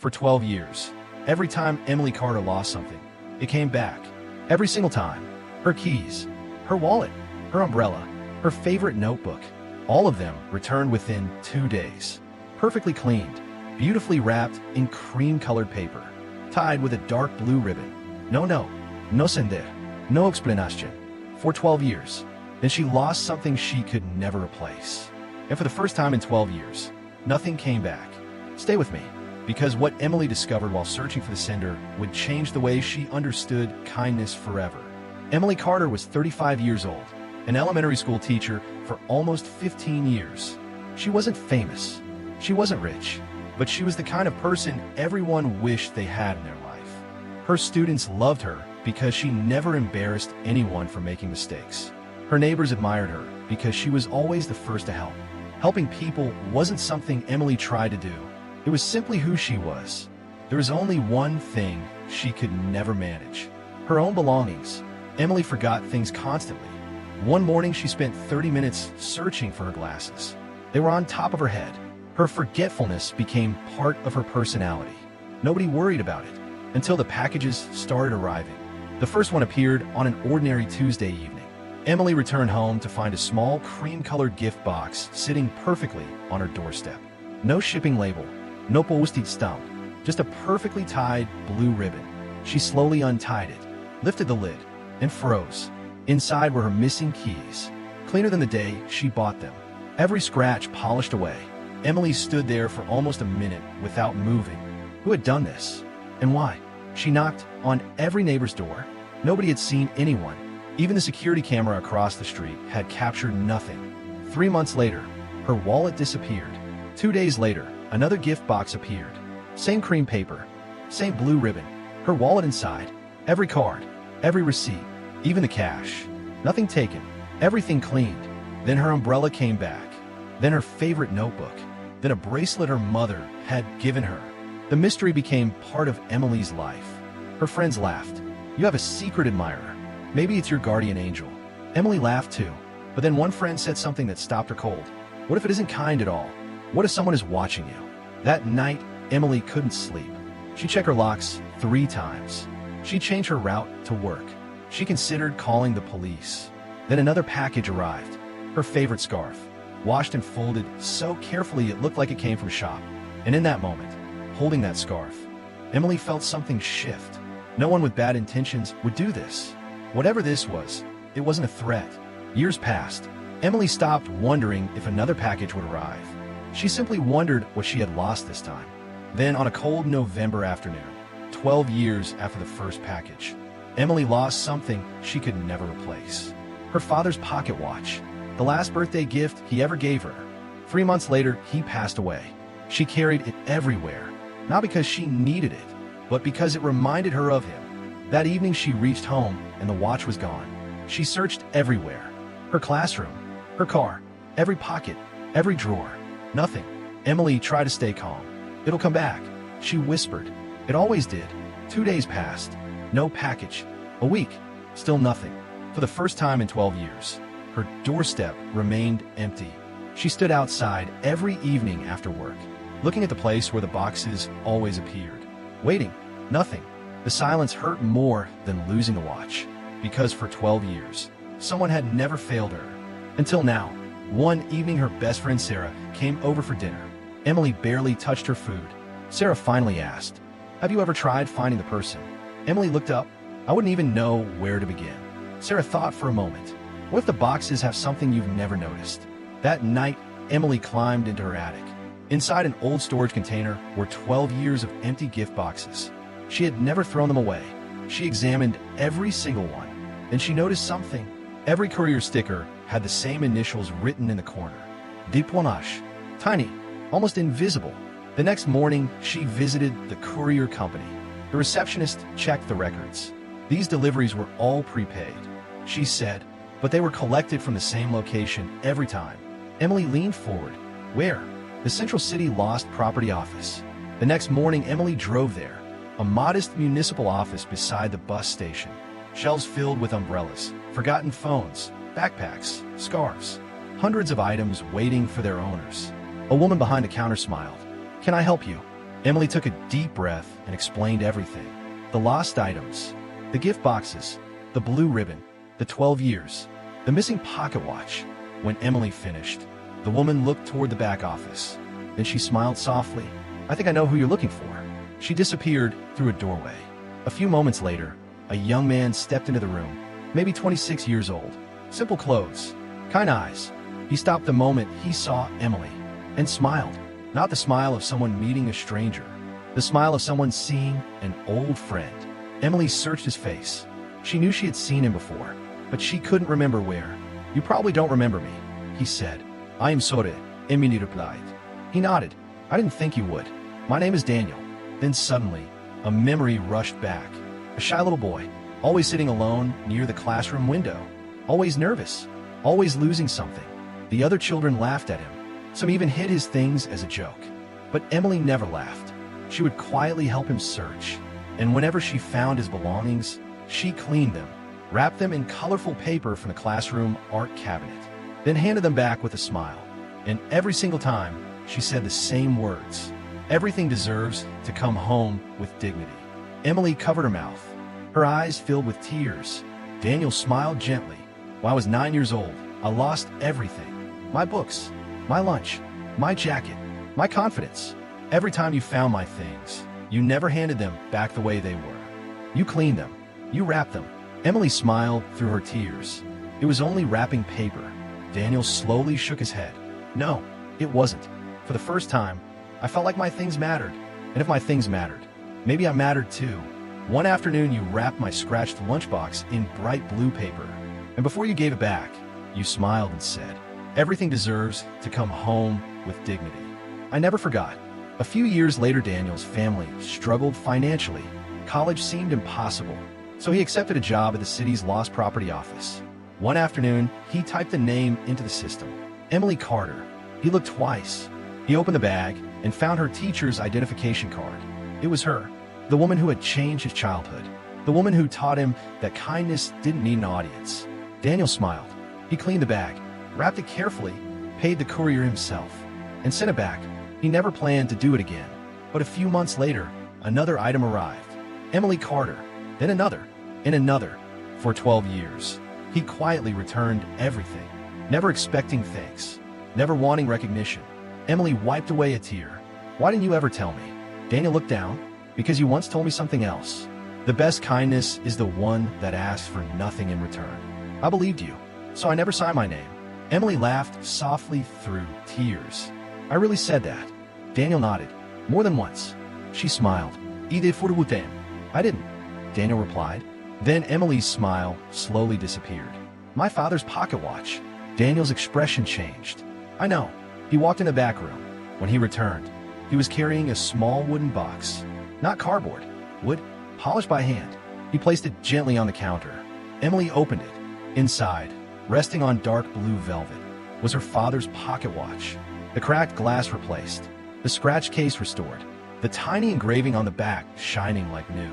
For 12 years, every time Emily Carter lost something, it came back. Every single time. Her keys, her wallet, her umbrella, her favorite notebook, all of them returned within 2 days. Perfectly cleaned, beautifully wrapped in cream-colored paper, tied with a dark blue ribbon. No sender, no explanation. For 12 years. Then she lost something she could never replace. And for the first time in 12 years, nothing came back. Stay with me, because what Emily discovered while searching for the sender would change the way she understood kindness forever. Emily Carter was 35 years old, an elementary school teacher for almost 15 years. She wasn't famous, she wasn't rich, but she was the kind of person everyone wished they had in their life. Her students loved her because she never embarrassed anyone for making mistakes. Her neighbors admired her because she was always the first to help. Helping people wasn't something Emily tried to do. It was simply who she was. There was only one thing she could never manage: her own belongings. Emily forgot things constantly. One morning she spent 30 minutes searching for her glasses. They were on top of her head. Her forgetfulness became part of her personality. Nobody worried about it until the packages started arriving. The first one appeared on an ordinary Tuesday evening. Emily returned home to find a small cream-colored gift box sitting perfectly on her doorstep. No shipping label, no postage stamp, just a perfectly tied blue ribbon. She slowly untied it, lifted the lid, and froze. Inside were her missing keys, cleaner than the day she bought them. Every scratch polished away. Emily stood there for almost a minute without moving. Who had done this? And why? She knocked on every neighbor's door. Nobody had seen anyone. Even the security camera across the street had captured nothing. 3 months later, her wallet disappeared. 2 days later, another gift box appeared. Same cream paper, same blue ribbon, her wallet inside, every card, every receipt, even the cash. Nothing taken, everything cleaned. Then her umbrella came back. Then her favorite notebook. Then a bracelet her mother had given her. The mystery became part of Emily's life. Her friends laughed. You have a secret admirer. Maybe it's your guardian angel. Emily laughed too, but then one friend said something that stopped her cold. What if it isn't kind at all? What if someone is watching you? That night, Emily couldn't sleep. She checked her locks 3 times. She changed her route to work. She considered calling the police. Then another package arrived. Her favorite scarf, washed and folded so carefully it looked like it came from a shop. And in that moment, holding that scarf, Emily felt something shift. No one with bad intentions would do this. Whatever this was, it wasn't a threat. Years passed. Emily stopped wondering if another package would arrive. She simply wondered what she had lost this time. Then on a cold November afternoon, 12 years after the first package, Emily lost something she could never replace. Her father's pocket watch, the last birthday gift he ever gave her. 3 months later, he passed away. She carried it everywhere, not because she needed it, but because it reminded her of him. That evening she reached home and the watch was gone. She searched everywhere. Her classroom, her car, every pocket, every drawer. Nothing. Emily tried to stay calm. It'll come back, she whispered. It always did. 2 days passed. No package. A week. Still nothing. For the first time in 12 years, her doorstep remained empty. She stood outside every evening after work, looking at the place where the boxes always appeared. Waiting. Nothing. The silence hurt more than losing a watch, because for 12 years, someone had never failed her. Until now. One evening her best friend Sarah came over for dinner. Emily barely touched her food. Sarah finally asked, "Have you ever tried finding the person?" Emily looked up. I wouldn't even know where to begin. Sarah thought for a moment. What if the boxes have something you've never noticed? That night, Emily climbed into her attic. Inside an old storage container were 12 years of empty gift boxes. She had never thrown them away. She examined every single one. Then she noticed something. Every courier sticker had the same initials written in the corner. Diplomash. Tiny, almost invisible. The next morning, she visited the courier company. The receptionist checked the records. These deliveries were all prepaid, she said, but they were collected from the same location every time. Emily leaned forward. Where? The Central City Lost Property Office. The next morning, Emily drove there. A modest municipal office beside the bus station. Shelves filled with umbrellas, forgotten phones, backpacks, scarves. Hundreds of items waiting for their owners. A woman behind the counter smiled. Can I help you? Emily took a deep breath and explained everything. The lost items, the gift boxes, the blue ribbon, the 12 years, the missing pocket watch. When Emily finished, the woman looked toward the back office. Then she smiled softly. I think I know who you're looking for. She disappeared through a doorway. A few moments later, a young man stepped into the room, maybe 26 years old. Simple clothes, kind eyes. He stopped the moment he saw Emily and smiled. Not the smile of someone meeting a stranger, the smile of someone seeing an old friend. Emily searched his face. She knew she had seen him before, but she couldn't remember where. You probably don't remember me, he said. I am sorry, Emily replied. He nodded. I didn't think you would. My name is Daniel. Then suddenly, a memory rushed back. A shy little boy, always sitting alone near the classroom window, always nervous, always losing something. The other children laughed at him. Some even hid his things as a joke. But Emily never laughed. She would quietly help him search. And whenever she found his belongings, she cleaned them, wrapped them in colorful paper from the classroom art cabinet, then handed them back with a smile. And every single time, she said the same words. Everything deserves to come home with dignity. Emily covered her mouth. Her eyes filled with tears. Daniel smiled gently. When I was 9 years old, I lost everything. My books, my lunch, my jacket, my confidence. Every time you found my things, you never handed them back the way they were. You cleaned them. You wrapped them. Emily smiled through her tears. It was only wrapping paper. Daniel slowly shook his head. No, it wasn't. For the first time, I felt like my things mattered. And if my things mattered, maybe I mattered too. One afternoon, you wrapped my scratched lunchbox in bright blue paper. And before you gave it back, you smiled and said, everything deserves to come home with dignity. I never forgot. A few years later, Daniel's family struggled financially. College seemed impossible, so he accepted a job at the city's lost property office. One afternoon, he typed a name into the system, Emily Carter. He looked twice. He opened the bag and found her teacher's identification card. It was her, the woman who had changed his childhood, the woman who taught him that kindness didn't need an audience. Daniel smiled. He cleaned the bag, wrapped it carefully, paid the courier himself, and sent it back. He never planned to do it again. But a few months later, another item arrived. Emily Carter, then another, and another. For 12 years, he quietly returned everything, never expecting thanks, never wanting recognition. Emily wiped away a tear. Why didn't you ever tell me? Daniel looked down. Because you once told me something else. The best kindness is the one that asks for nothing in return. I believed you, so I never signed my name. Emily laughed softly through tears. I really said that. Daniel nodded. More than once. She smiled. I didn't, Daniel replied. Then Emily's smile slowly disappeared. My father's pocket watch. Daniel's expression changed. I know. He walked in the back room. When he returned, he was carrying a small wooden box. Not cardboard, wood, polished by hand. He placed it gently on the counter. Emily opened it. Inside, resting on dark blue velvet, was her father's pocket watch. The cracked glass replaced, the scratch case restored, the tiny engraving on the back shining like new.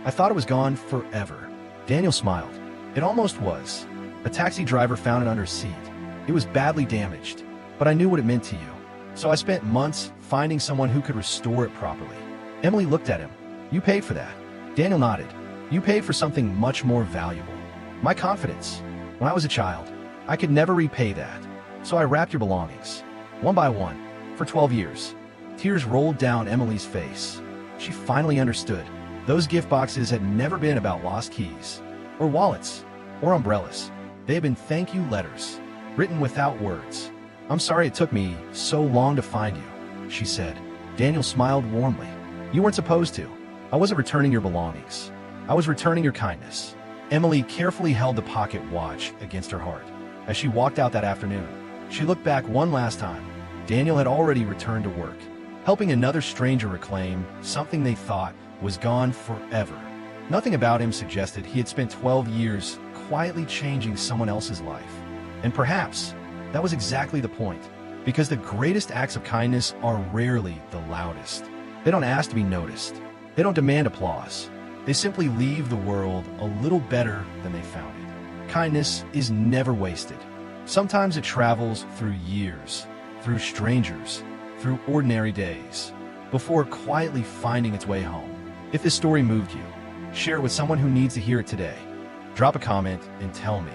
I thought it was gone forever. Daniel smiled. It almost was. A taxi driver found it under his seat. It was badly damaged, but I knew what it meant to you. So I spent months finding someone who could restore it properly. Emily looked at him. You paid for that. Daniel nodded. You paid for something much more valuable. My confidence. When I was a child, I could never repay that. So I wrapped your belongings, one by one, for 12 years. Tears rolled down Emily's face. She finally understood. Those gift boxes had never been about lost keys, or wallets, or umbrellas. They had been thank you letters, written without words. I'm sorry it took me so long to find you, she said. Daniel smiled warmly. You weren't supposed to. I wasn't returning your belongings. I was returning your kindness. Emily carefully held the pocket watch against her heart. As she walked out that afternoon, she looked back one last time. Daniel had already returned to work, helping another stranger reclaim something they thought was gone forever. Nothing about him suggested he had spent 12 years quietly changing someone else's life. And perhaps that was exactly the point, because the greatest acts of kindness are rarely the loudest. They don't ask to be noticed. They don't demand applause. They simply leave the world a little better than they found it. Kindness is never wasted. Sometimes it travels through years, through strangers, through ordinary days. before quietly finding its way home. If this story moved you, share it with someone who needs to hear it today. Drop a comment and tell me,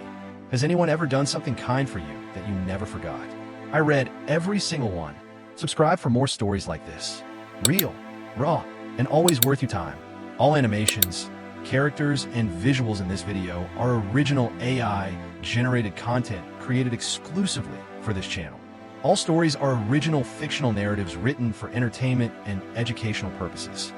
has anyone ever done something kind for you that you never forgot? I read every single one. Subscribe for more stories like this. Real, raw, and always worth your time. All animations, characters, and visuals in this video are original AI-generated content created exclusively for this channel. All stories are original fictional narratives written for entertainment and educational purposes.